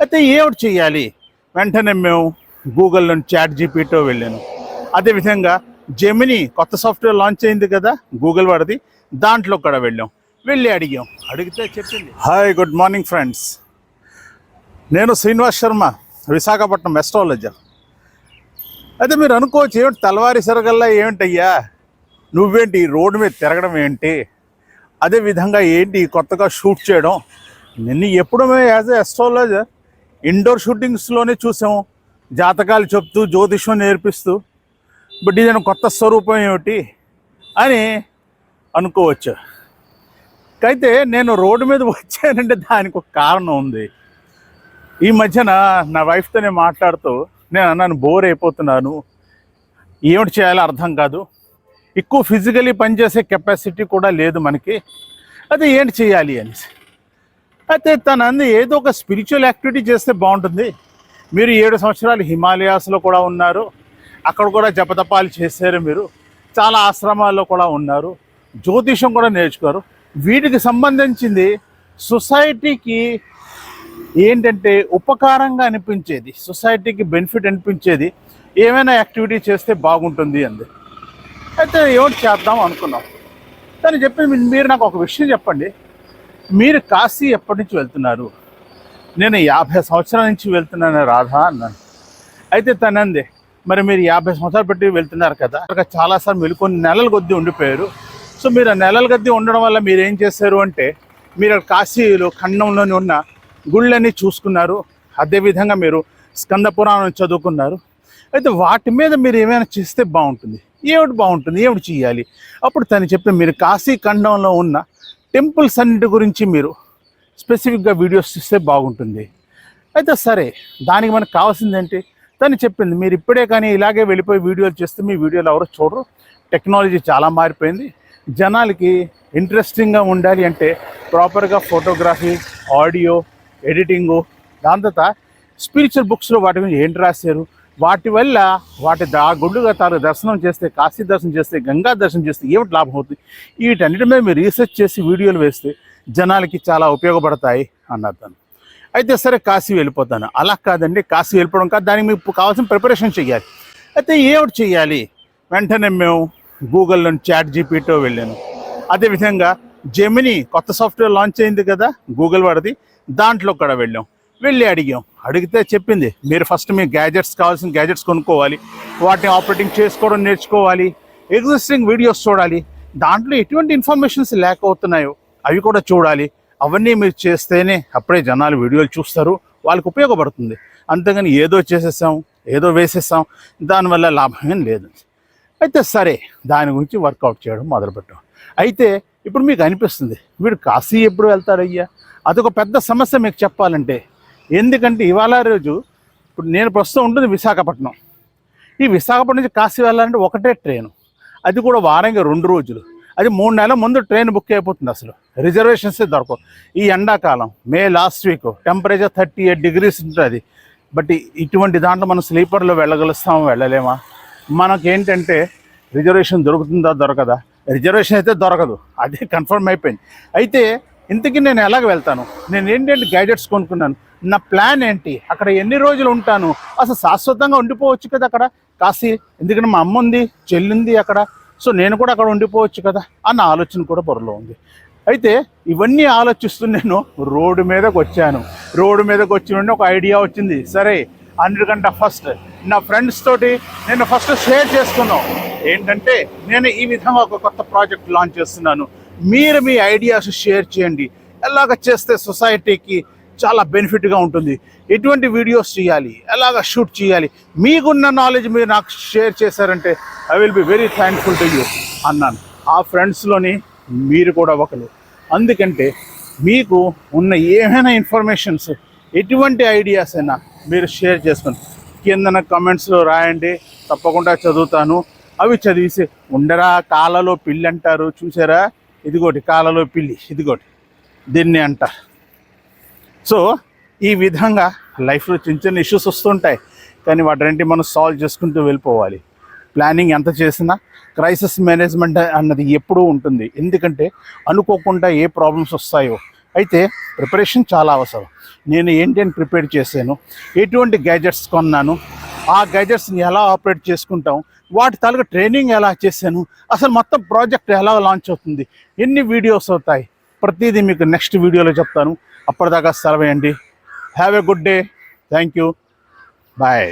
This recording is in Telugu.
అయితే ఏమిటి చేయాలి? వెంటనే మేము గూగుల్లో చాట్ జీపీటీ వెళ్ళాను. అదేవిధంగా జెమినీ కొత్త సాఫ్ట్వేర్ లాంచ్ అయింది కదా గూగుల్ వాడిది, దాంట్లో కూడా వెళ్ళి అడిగితే చెప్పింది. Hi, good morning friends. నేను శ్రీనివాస్ శర్మ, విశాఖపట్నం అస్ట్రాలజర్. అయితే మీరు అనుకోవచ్చు, ఏమిటి తెల్లవారి సరగల్లా ఏమిటయ్యా నువ్వేంటి రోడ్డు మీద తిరగడం ఏంటి, అదేవిధంగా ఏంటి కొత్తగా షూట్ చేయడం? నిన్ను ఎప్పుడూ మేము యాజ్ ఎ అస్ట్రాలజర్ ఇండోర్ షూటింగ్స్లోనే చూసాము, జాతకాలు చెప్తూ జ్యోతిషం నేర్పిస్తూ. బట్ ఇది కొత్త స్వరూపం ఏమిటి అని అనుకోవచ్చు. అయితే నేను రోడ్డు మీద వచ్చానంటే దానికి ఒక కారణం ఉంది. ఈ మధ్యన నా వైఫ్తో నేను మాట్లాడుతూ నేను అన్నాను, బోర్ అయిపోతున్నాను, ఏమిటి చేయాలో అర్థం కాదు, ఎక్కువ ఫిజికలీ పనిచేసే కెపాసిటీ కూడా లేదు మనకి, అదే ఏంటి చేయాలి అనేసి. అయితే తను అంది, ఏదో ఒక స్పిరిచువల్ యాక్టివిటీ చేస్తే బాగుంటుంది. మీరు 7 సంవత్సరాలు హిమాలయాస్లో కూడా ఉన్నారు, అక్కడ కూడా జపతపాలు చేశారు, మీరు చాలా ఆశ్రమాల్లో కూడా ఉన్నారు, జ్యోతిషం కూడా నేర్చుకోరు. వీటికి సంబంధించింది సొసైటీకి ఏంటంటే ఉపకారంగా అనిపించేది, సొసైటీకి బెనిఫిట్ అనిపించేది ఏమైనా యాక్టివిటీ చేస్తే బాగుంటుంది అంది. అయితే ఏమిటి చేద్దాం అనుకున్నాం. తను చెప్పింది, మీరు నాకు ఒక విషయం చెప్పండి, మీరు కాశీ ఎప్పటి నుంచి వెళ్తున్నారు? నేను 50 సంవత్సరాల నుంచి వెళ్తున్నాను రాధా అన్నాను. అయితే తను అంది, మరి మీరు 50 సంవత్సరాలు పెట్టి వెళ్తున్నారు కదా, అక్కడ చాలాసార్లు మీరు కొన్ని నెలల కొద్దీ ఉండిపోయారు. సో మీరు ఆ నెలల కొద్దీ ఉండడం వల్ల మీరు ఏం చేశారు అంటే, మీరు కాశీలో ఖండంలోని ఉన్న గుళ్ళన్నీ చూసుకున్నారు, అదేవిధంగా మీరు స్కంద పురాణం చదువుకున్నారు. అయితే వాటి మీద మీరు ఏమైనా చేస్తే బాగుంటుంది. ఏమిటి బాగుంటుంది, ఏమిటి చేయాలి? అప్పుడు తను చెప్పి, మీరు కాశీ ఖండంలో ఉన్న టెంపుల్స్ అన్నిటి గురించి మీరు స్పెసిఫిక్గా వీడియోస్ చూస్తే బాగుంటుంది. అయితే సరే, దానికి మనకు కావాల్సింది ఏంటి? తను చెప్పింది, మీరు ఇప్పుడే కానీ ఇలాగే వెళ్ళిపోయి వీడియోలు చేస్తే మీ వీడియోలు ఎవరో చూడరు. టెక్నాలజీ చాలా మారిపోయింది. జనాలకి ఇంట్రెస్టింగ్గా ఉండాలి అంటే ప్రాపర్గా ఫోటోగ్రఫీ, ఆడియో, ఎడిటింగు, దాని తర్వాత స్పిరిచువల్ బుక్స్లో వాటి గురించి ఏంటి రాశారు, వాటి వల్ల ఆ గుళ్ళుగా తాను దర్శనం చేస్తే, కాశీ దర్శనం చేస్తే, గంగా దర్శనం చేస్తే ఏమిటి లాభం అవుతుంది, వీటన్నిటి మీద మీరు రీసెర్చ్ చేసి వీడియోలు వేస్తే జనాలకి చాలా ఉపయోగపడతాయి అన్నారు తను. అయితే సరే, కాశీ వెళ్ళిపోతాను. అలా కాదండి, కాశీ వెళ్ళిపోవడం కాదు, దానికి మీకు కావాల్సిన ప్రిపరేషన్ చేయాలి. అయితే ఏమిటి చేయాలి? వెంటనే మేము గూగుల్లో చాట్ జీపీటీ వెళ్ళాను. అదేవిధంగా జెమినీ కొత్త సాఫ్ట్వేర్ లాంచ్ అయింది కదా గూగుల్ వాడిది, దాంట్లో కూడా వెళ్ళి అడిగితే చెప్పింది, మీరు ఫస్ట్ మీ కావాల్సిన గ్యాజెట్స్ కొనుక్కోవాలి, వాటిని ఆపరేటింగ్ చేసుకోవడం నేర్చుకోవాలి, ఎగ్జిస్టింగ్ వీడియోస్ చూడాలి, దాంట్లో ఎటువంటి ఇన్ఫర్మేషన్స్ లేకపోతున్నాయో అవి కూడా చూడాలి. అవన్నీ మీరు చేస్తేనే అప్పుడే జనాలు వీడియోలు చూస్తారు, వాళ్ళకి ఉపయోగపడుతుంది. అంతేగాని ఏదో చేసేసాం, ఏదో వేసేసాం, దానివల్ల లాభం ఏం లేదు. అయితే సరే, దాని గురించి వర్కౌట్ చేయడం మొదలుపెట్టాం. అయితే ఇప్పుడు మీకు అనిపిస్తుంది, వీడు కాశీ ఎప్పుడు వెళ్తాడయ్యా? అదొక పెద్ద సమస్య మీకు చెప్పాలంటే. ఎందుకంటే ఇవాళ రోజు ఇప్పుడు నేను ప్రస్తుతం ఉంటుంది విశాఖపట్నం. ఈ విశాఖపట్నం నుంచి కాశీ వెళ్ళాలంటే ఒకటే ట్రైను, అది కూడా వారంగా 2 రోజులు. అది 3 నెలల ముందు ట్రైన్ బుక్ అయిపోతుంది, అసలు రిజర్వేషన్సే దొరకవు. ఈ ఎండాకాలం మే లాస్ట్ వీక్ టెంపరేచర్ 38 degrees ఉంటుంది. బట్ ఇటువంటి దాంట్లో మనం స్లీపర్లో వెళ్ళలేమా? మనకేంటంటే రిజర్వేషన్ దొరుకుతుందా దొరకదా? రిజర్వేషన్ అయితే దొరకదు, అదే కన్ఫర్మ్ అయిపోయింది. అయితే ఇంతకీ నేను ఎలాగ వెళ్తాను? నేను ఏంటంటే గ్యాజెట్స్ కొనుక్కున్నాను. నా ప్లాన్ ఏంటి? అక్కడ ఎన్ని రోజులు ఉంటాను? అసలు శాశ్వతంగా ఉండిపోవచ్చు కదా అక్కడ కాశీ, ఎందుకంటే మా అమ్మ ఉంది, చెల్లింది అక్కడ, సో నేను కూడా అక్కడ ఉండిపోవచ్చు కదా అన్న ఆలోచన కూడా బుర్రలో ఉంది. అయితే ఇవన్నీ ఆలోచిస్తూ నేను రోడ్డు మీదకి వచ్చాను. రోడ్డు మీదకి వచ్చి ఒక ఐడియా వచ్చింది. సరే, అన్నిటికంటే ఫస్ట్ నా ఫ్రెండ్స్ తోటి నేను ఫస్ట్ షేర్ చేసుకున్నాను. ఏంటంటే, నేను ఈ విధంగా ఒక కొత్త ప్రాజెక్ట్ లాంచ్ చేస్తున్నాను, మీరు మీ ఐడియాస్ షేర్ చేయండి, ఎలాగ చేస్తే సొసైటీకి చాలా బెనిఫిట్గా ఉంటుంది, ఎటువంటి వీడియోస్ చేయాలి, ఎలాగ షూట్ చేయాలి, మీకున్న నాలెడ్జ్ మీరు నాకు షేర్ చేశారంటే I will be very thankful to you అన్నాను. ఆ ఫ్రెండ్స్లోని మీరు కూడా ఒకరు. అందుకంటే మీకు ఉన్న ఏమైనా ఇన్ఫర్మేషన్స్, ఎటువంటి ఐడియాస్ అయినా మీరు షేర్ చేసుకుని కిందన కమెంట్స్లో రాయండి, తప్పకుండా చదువుతాను. అవి చదివేసి ఉండరా, కాలలో పిల్లి అంటారు చూసారా, ఇదిగోటి కాలలో పిల్లి, ఇదిగోటి దీన్ని అంటారు. సో ఈ విధంగా లైఫ్లో చిన్న చిన్న ఇష్యూస్ వస్తుంటాయి, కానీ వాటిని మనం సాల్వ్ చేసుకుంటూ వెళ్ళిపోవాలి. ప్లానింగ్ ఎంత చేసినా క్రైసిస్ మేనేజ్మెంట్ అన్నది ఎప్పుడూ ఉంటుంది. ఎందుకంటే అనుకోకుండా ఏ ప్రాబ్లమ్స్ వస్తాయో అయితే ప్రిపరేషన్ చాలా అవసరం. నేను ఏంటని ప్రిపేర్ చేశాను, ఎటువంటి గ్యాజెట్స్ కొన్నాను, ఆ గ్యాజెట్స్ని ఎలా ఆపరేట్ చేసుకుంటాం, వాటి తాలూకు ట్రైనింగ్ ఎలా చేశాను, అసలు మొత్తం ప్రాజెక్ట్ ఎలా లాంచ్ అవుతుంది, ఎన్ని వీడియోస్ అవుతాయి, ప్రతిదీ మీకు నెక్స్ట్ వీడియోలో చెప్తాను. అప్పటిదాకా సెలవేయండి. Have a good day. Thank you. Bye.